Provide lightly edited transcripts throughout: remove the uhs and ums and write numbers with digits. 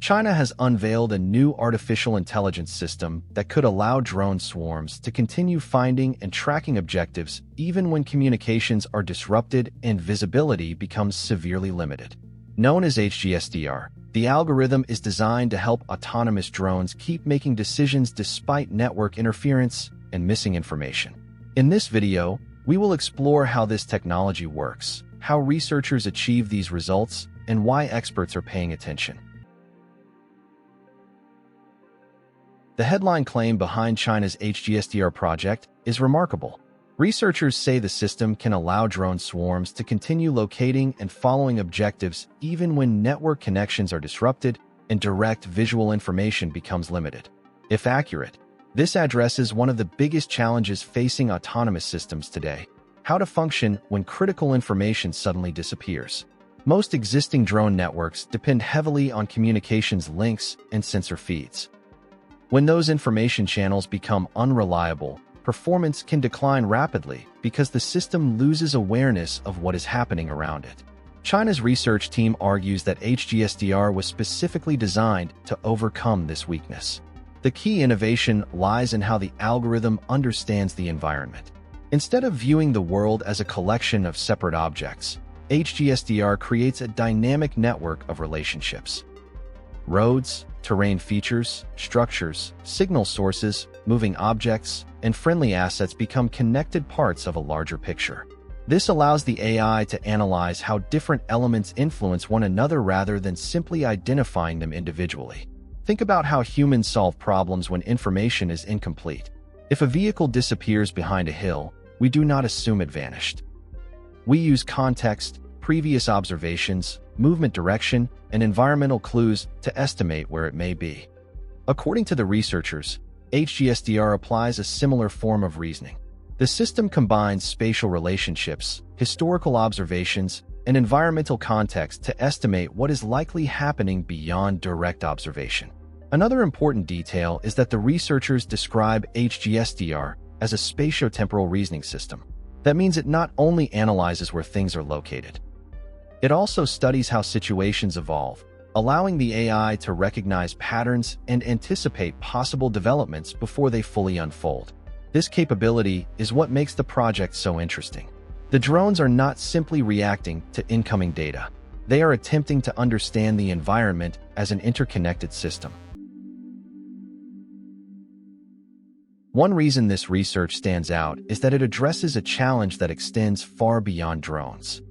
China has unveiled a new artificial intelligence system that could allow drone swarms to continue finding and tracking objectives even when communications are disrupted and visibility becomes severely limited. Known as HGSDR, the algorithm is designed to help autonomous drones keep making decisions despite network interference and missing information. In this video, we will explore how this technology works, how researchers achieve these results, and why experts are paying attention. The headline claim behind China's HGSTR project is remarkable. Researchers say the system can allow drone swarms to continue locating and following objectives even when network connections are disrupted and direct visual information becomes limited. If accurate, this addresses one of the biggest challenges facing autonomous systems today: how to function when critical information suddenly disappears. Most existing drone networks depend heavily on communications links and sensor feeds. When those information channels become unreliable, performance can decline rapidly because the system loses awareness of what is happening around it. China's research team argues that HGSDR was specifically designed to overcome this weakness. The key innovation lies in how the algorithm understands the environment. Instead of viewing the world as a collection of separate objects, HGSDR creates a dynamic network of relationships. Roads, terrain features, structures, signal sources, moving objects, and friendly assets become connected parts of a larger picture. This allows the AI to analyze how different elements influence one another rather than simply identifying them individually. Think about how humans solve problems when information is incomplete. If a vehicle disappears behind a hill, we do not assume it vanished. We use context, previous observations, movement direction, and environmental clues to estimate where it may be. According to the researchers, HGSDR applies a similar form of reasoning. The system combines spatial relationships, historical observations, and environmental context to estimate what is likely happening beyond direct observation. Another important detail is that the researchers describe HGSDR as a spatio-temporal reasoning system. That means it not only analyzes where things are located, it also studies how situations evolve, allowing the AI to recognize patterns and anticipate possible developments before they fully unfold. This capability is what makes the project so interesting. The drones are not simply reacting to incoming data. They are attempting to understand the environment as an interconnected system. One reason this research stands out is that it addresses a challenge that extends far beyond drones.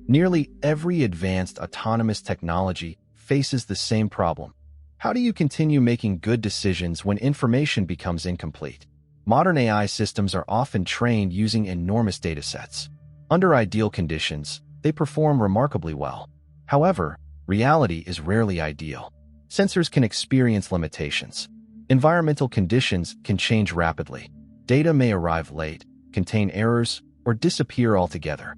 Nearly every advanced autonomous technology faces the same problem. How do you continue making good decisions when information becomes incomplete? Modern AI systems are often trained using enormous datasets. Under ideal conditions, they perform remarkably well. However, reality is rarely ideal. Sensors can experience limitations. Environmental conditions can change rapidly. Data may arrive late, contain errors, or disappear altogether.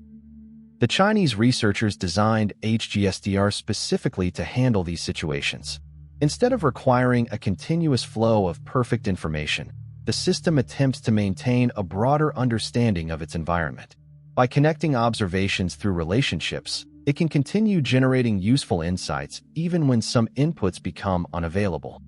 The Chinese researchers designed HGSDR specifically to handle these situations. Instead of requiring a continuous flow of perfect information, the system attempts to maintain a broader understanding of its environment. By connecting observations through relationships, it can continue generating useful insights even when some inputs become unavailable.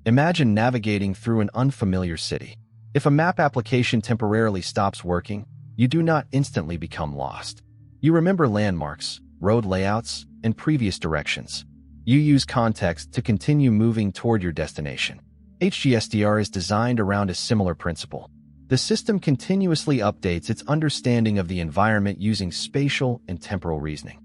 Imagine navigating through an unfamiliar city. If a map application temporarily stops working, you do not instantly become lost. You remember landmarks, road layouts, and previous directions. You use context to continue moving toward your destination. HGSDR is designed around a similar principle. The system continuously updates its understanding of the environment using spatial and temporal reasoning.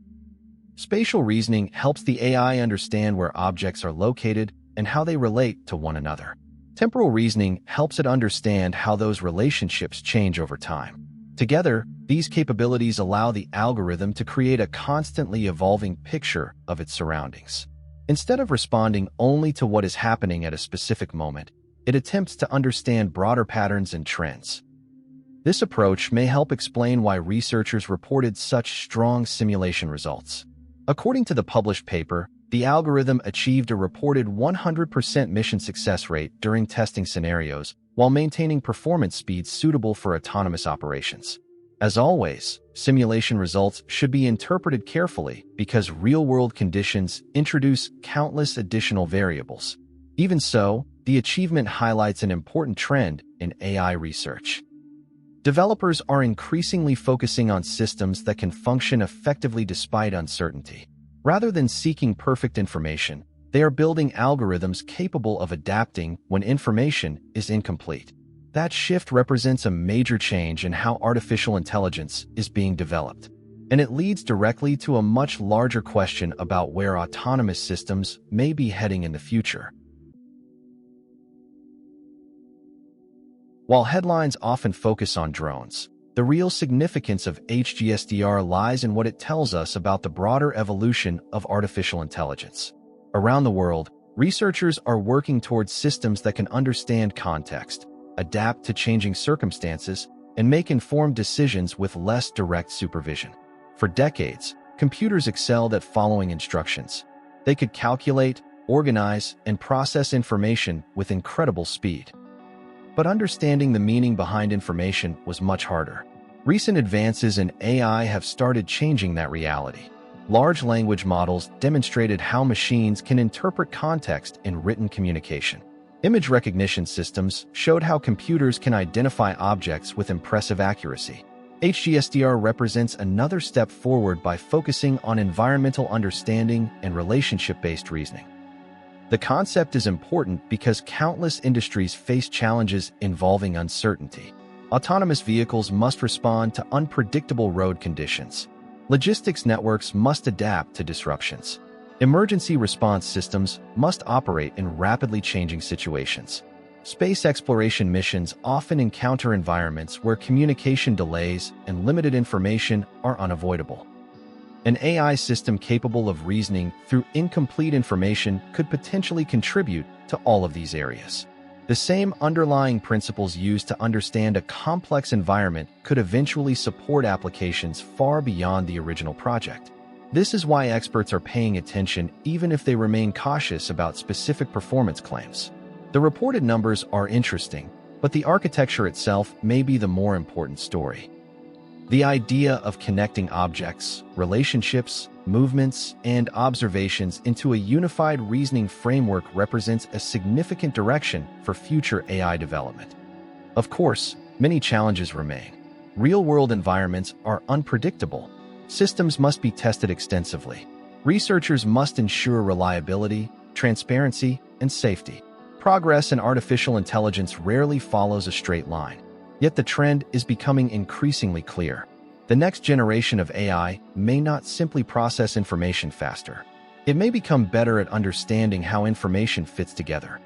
Spatial reasoning helps the AI understand where objects are located and how they relate to one another. Temporal reasoning helps it understand how those relationships change over time. Together, these capabilities allow the algorithm to create a constantly evolving picture of its surroundings. Instead of responding only to what is happening at a specific moment, it attempts to understand broader patterns and trends. This approach may help explain why researchers reported such strong simulation results. According to the published paper, the algorithm achieved a reported 100% mission success rate during testing scenarios, while maintaining performance speeds suitable for autonomous operations. As always, simulation results should be interpreted carefully because real-world conditions introduce countless additional variables. Even so, the achievement highlights an important trend in AI research. Developers are increasingly focusing on systems that can function effectively despite uncertainty. Rather than seeking perfect information, they are building algorithms capable of adapting when information is incomplete. That shift represents a major change in how artificial intelligence is being developed, and it leads directly to a much larger question about where autonomous systems may be heading in the future. While headlines often focus on drones, the real significance of HGSDR lies in what it tells us about the broader evolution of artificial intelligence. Around the world, researchers are working towards systems that can understand context, adapt to changing circumstances, and make informed decisions with less direct supervision. For decades, computers excelled at following instructions. They could calculate, organize, and process information with incredible speed. But understanding the meaning behind information was much harder. Recent advances in AI have started changing that reality. Large language models demonstrated how machines can interpret context in written communication. Image recognition systems showed how computers can identify objects with impressive accuracy. HGSDR represents another step forward by focusing on environmental understanding and relationship-based reasoning. The concept is important because countless industries face challenges involving uncertainty. Autonomous vehicles must respond to unpredictable road conditions. Logistics networks must adapt to disruptions. Emergency response systems must operate in rapidly changing situations. Space exploration missions often encounter environments where communication delays and limited information are unavoidable. An AI system capable of reasoning through incomplete information could potentially contribute to all of these areas. The same underlying principles used to understand a complex environment could eventually support applications far beyond the original project. This is why experts are paying attention even if they remain cautious about specific performance claims. The reported numbers are interesting, but the architecture itself may be the more important story. The idea of connecting objects, relationships, movements, and observations into a unified reasoning framework represents a significant direction for future AI development. Of course, many challenges remain. Real-world environments are unpredictable. Systems must be tested extensively. Researchers must ensure reliability, transparency, and safety. Progress in artificial intelligence rarely follows a straight line. Yet the trend is becoming increasingly clear. The next generation of AI may not simply process information faster. It may become better at understanding how information fits together.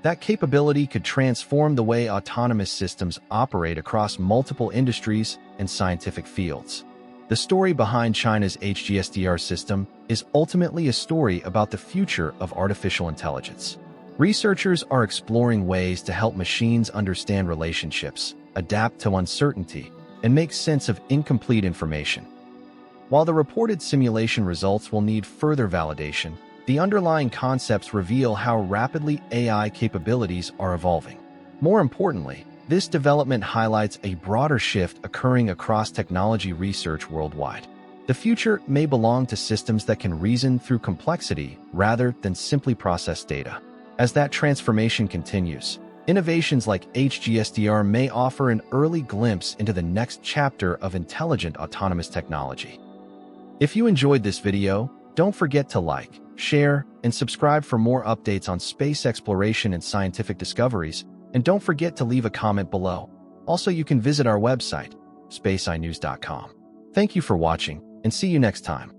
That capability could transform the way autonomous systems operate across multiple industries and scientific fields. The story behind China's HGSTR system is ultimately a story about the future of artificial intelligence. Researchers are exploring ways to help machines understand relationships, adapt to uncertainty, and make sense of incomplete information. While the reported simulation results will need further validation, the underlying concepts reveal how rapidly AI capabilities are evolving. More importantly, this development highlights a broader shift occurring across technology research worldwide. The future may belong to systems that can reason through complexity rather than simply process data. As that transformation continues, innovations like HGSDR may offer an early glimpse into the next chapter of intelligent autonomous technology. If you enjoyed this video, don't forget to like, share, and subscribe for more updates on space exploration and scientific discoveries, and don't forget to leave a comment below. Also, you can visit our website, SpaceEyeNews.com. Thank you for watching, and see you next time.